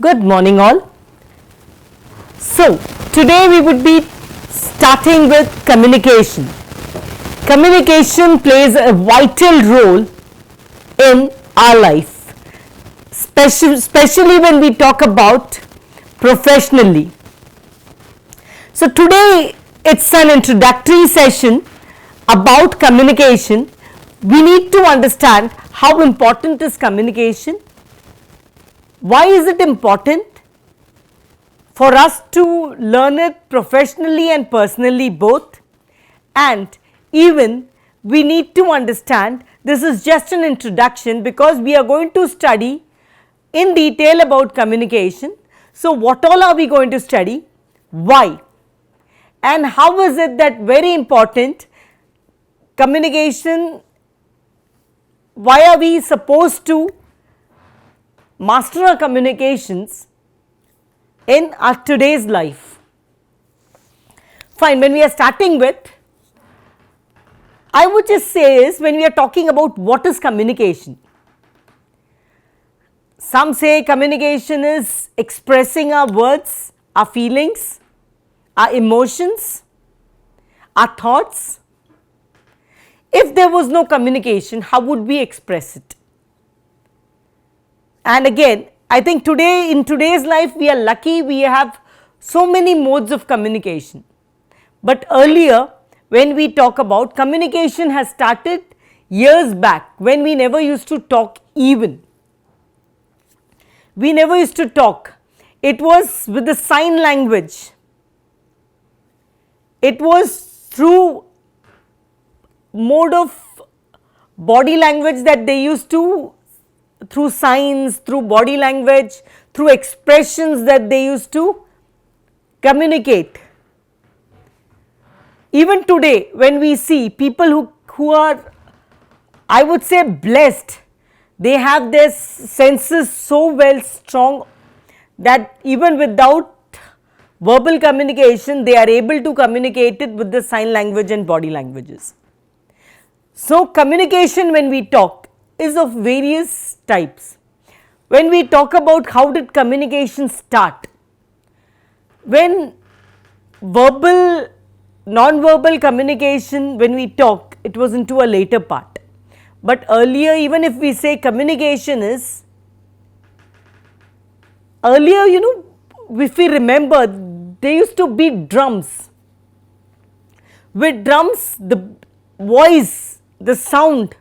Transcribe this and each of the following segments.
Good morning all. So, today we would be starting with communication. Communication plays a vital role in our life, especially when we talk about professionally. So, today it's an introductory session about communication. We need to understand how important is communication. Why is it important for us to learn it professionally and personally both? And even we need to understand this is just an introduction because we are going to study in detail about communication. So, what all are we going to study? Why? And how is it that very important communication, why are we supposed to master our communications in our today's life? Fine, when we are starting with, I would just say is when we are talking about what is communication. Some say communication is expressing our words, our feelings, our emotions, our thoughts. If there was no communication, how would we express it? And again, I think in today's life we are lucky we have so many modes of communication. But earlier when we talk about communication has started years back when we never used to talk even. We never used to talk. It was with the sign language. It was through mode of body language that they used to, through signs, through body language, through expressions that they used to communicate. Even today when we see people who are, I would say, blessed, they have their senses so well strong that even without verbal communication they are able to communicate it with the sign language and body languages. So, communication when we talk is of various types. When we talk about how did communication start, when verbal, non-verbal communication, when we talk, it was into a later part. But earlier, even if we say communication is, earlier, if we remember, there used to be drums. With drums, the voice, the sound,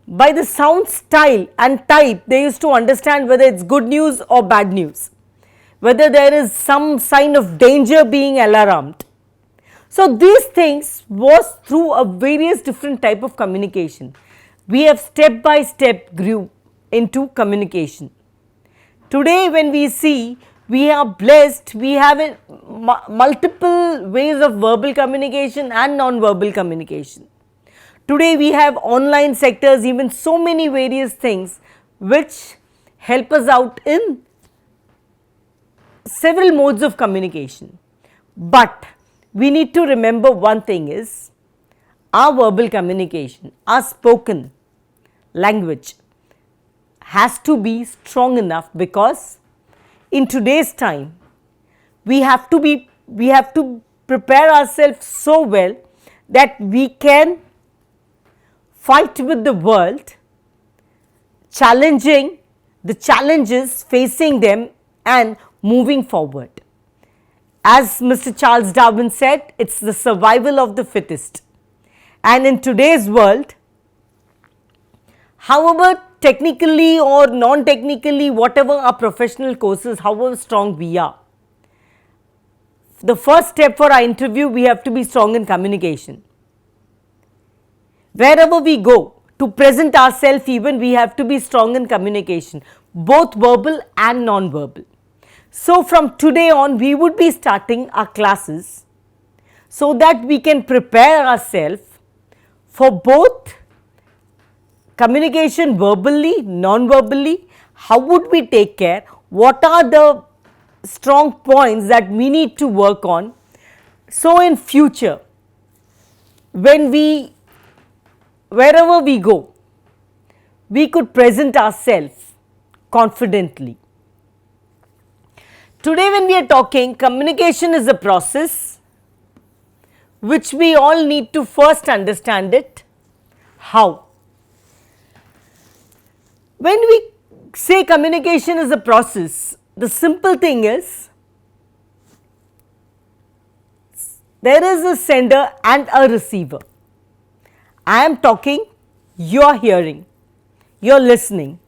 by the sound style and type, they used to understand whether it is good news or bad news, whether there is some sign of danger being alarmed. So, these things was through a various different type of communication. We have step by step grew into communication. Today when we see, we are blessed, we have multiple ways of verbal communication and non-verbal communication. Today we have online sectors, even so many various things which help us out in several modes of communication. But we need to remember one thing is our verbal communication, our spoken language has to be strong enough because in today's time we have to prepare ourselves so well that we can fight with the world, challenging the challenges, facing them and moving forward. As Mr. Charles Darwin said, it is the survival of the fittest. And in today's world, however technically or non-technically, whatever our professional courses, however strong we are, the first step for our interview, we have to be strong in communication. Wherever we go to present ourselves, even we have to be strong in communication, both verbal and non-verbal. So, from today on we would be starting our classes so that we can prepare ourselves for both communication verbally, non-verbally, how would we take care, what are the strong points that we need to work on. So, in future when wherever we go, we could present ourselves confidently. Today when we are talking, communication is a process which we all need to first understand it. How? When we say communication is a process, the simple thing is there is a sender and a receiver. I am talking, you are hearing, you are listening.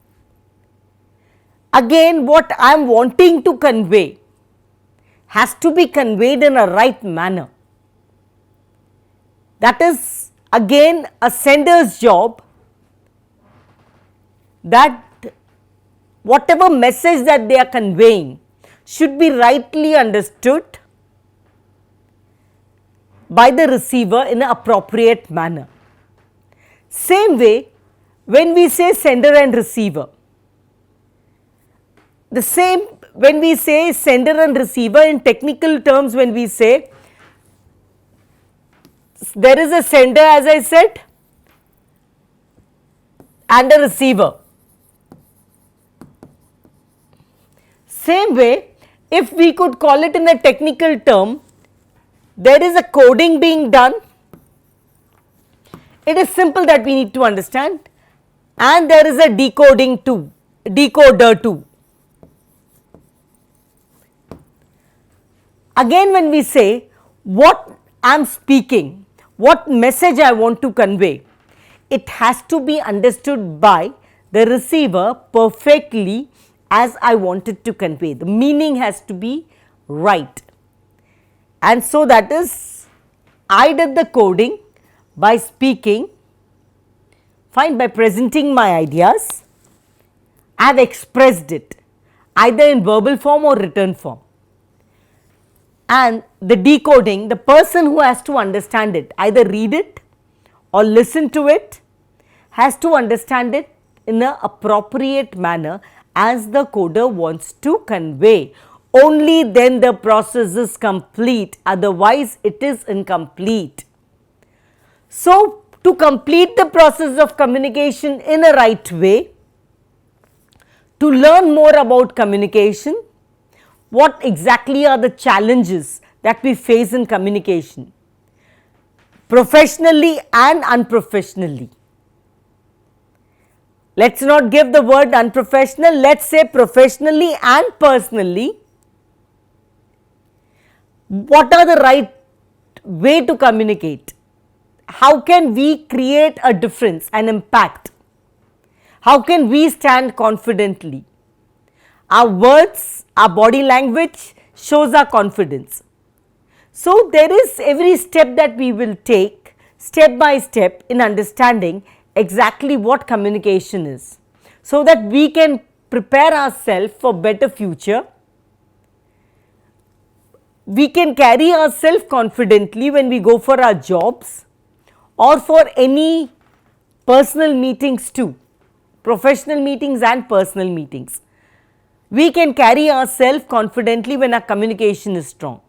Again, what I am wanting to convey has to be conveyed in a right manner. That is again a sender's job, that whatever message that they are conveying should be rightly understood by the receiver in an appropriate manner. Same way, when we say sender and receiver, the same when we say sender and receiver, in technical terms, when we say there is a sender, as I said, and a receiver. Same way, if we could call it in a technical term, there is a coding being done. It is simple that we need to understand, and there is a decoding too, decoder too. Again, when we say what I am speaking, what message I want to convey, it has to be understood by the receiver perfectly as I want it to convey. The meaning has to be right. And so that is, I did the coding by speaking, fine, by presenting my ideas. I have expressed it either in verbal form or written form. And the decoding, the person who has to understand it, either read it or listen to it, has to understand it in an appropriate manner as the coder wants to convey. Only then the process is complete, otherwise it is incomplete. So, to complete the process of communication in a right way, to learn more about communication, what exactly are the challenges that we face in communication, professionally and unprofessionally. Let us not give the word unprofessional, let us say professionally and personally. What are the right way to communicate? How can we create a difference, an impact? How can we stand confidently? Our words, our body language shows our confidence. So, there is every step that we will take step by step in understanding exactly what communication is, so that we can prepare ourselves for better future. We can carry ourselves confidently when we go for our jobs or for any personal meetings too, professional meetings and personal meetings. We can carry ourselves confidently when our communication is strong.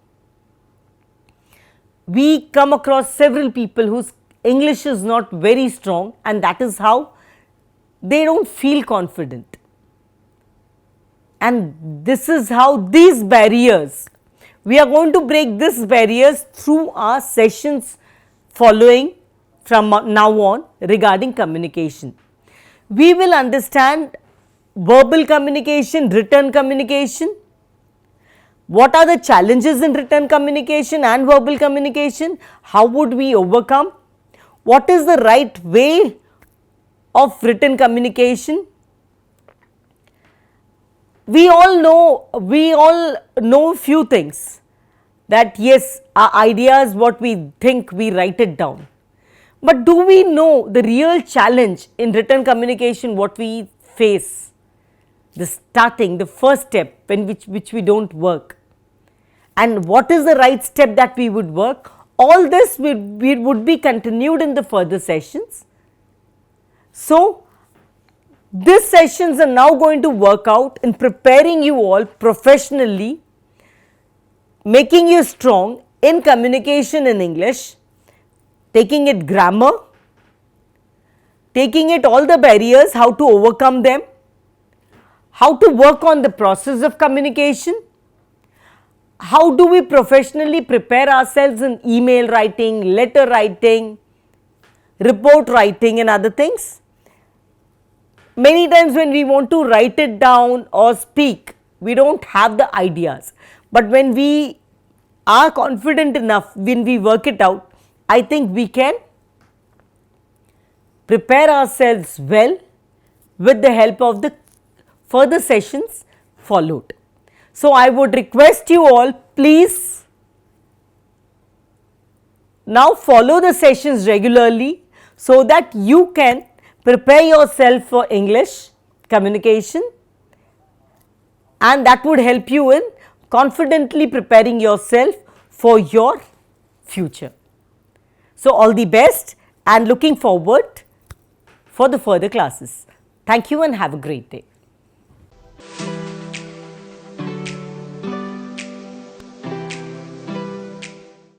We come across several people whose English is not very strong, and that is how they do not feel confident. And this is how these barriers, we are going to break these barriers through our sessions following from now on regarding communication. We will understand verbal communication, written communication. What are the challenges in written communication and verbal communication? How would we overcome? What is the right way of written communication? We all know few things, that yes, our ideas, what we think, we write it down. But do we know the real challenge in written communication, what we face? The starting, the first step when which we do not work, and what is the right step that we would work? All this would be continued in the further sessions. So, these sessions are now going to work out in preparing you all professionally, making you strong in communication in English, taking it grammar, taking it all the barriers, how to overcome them, how to work on the process of communication, how do we professionally prepare ourselves in email writing, letter writing, report writing and other things? Many times when we want to write it down or speak, we don't have the ideas. But when we are confident enough, when we work it out, I think we can prepare ourselves well with the help of the further sessions followed. So, I would request you all, please now follow the sessions regularly so that you can prepare yourself for English communication, and that would help you in confidently preparing yourself for your future. So, all the best and looking forward for the further classes. Thank you and have a great day.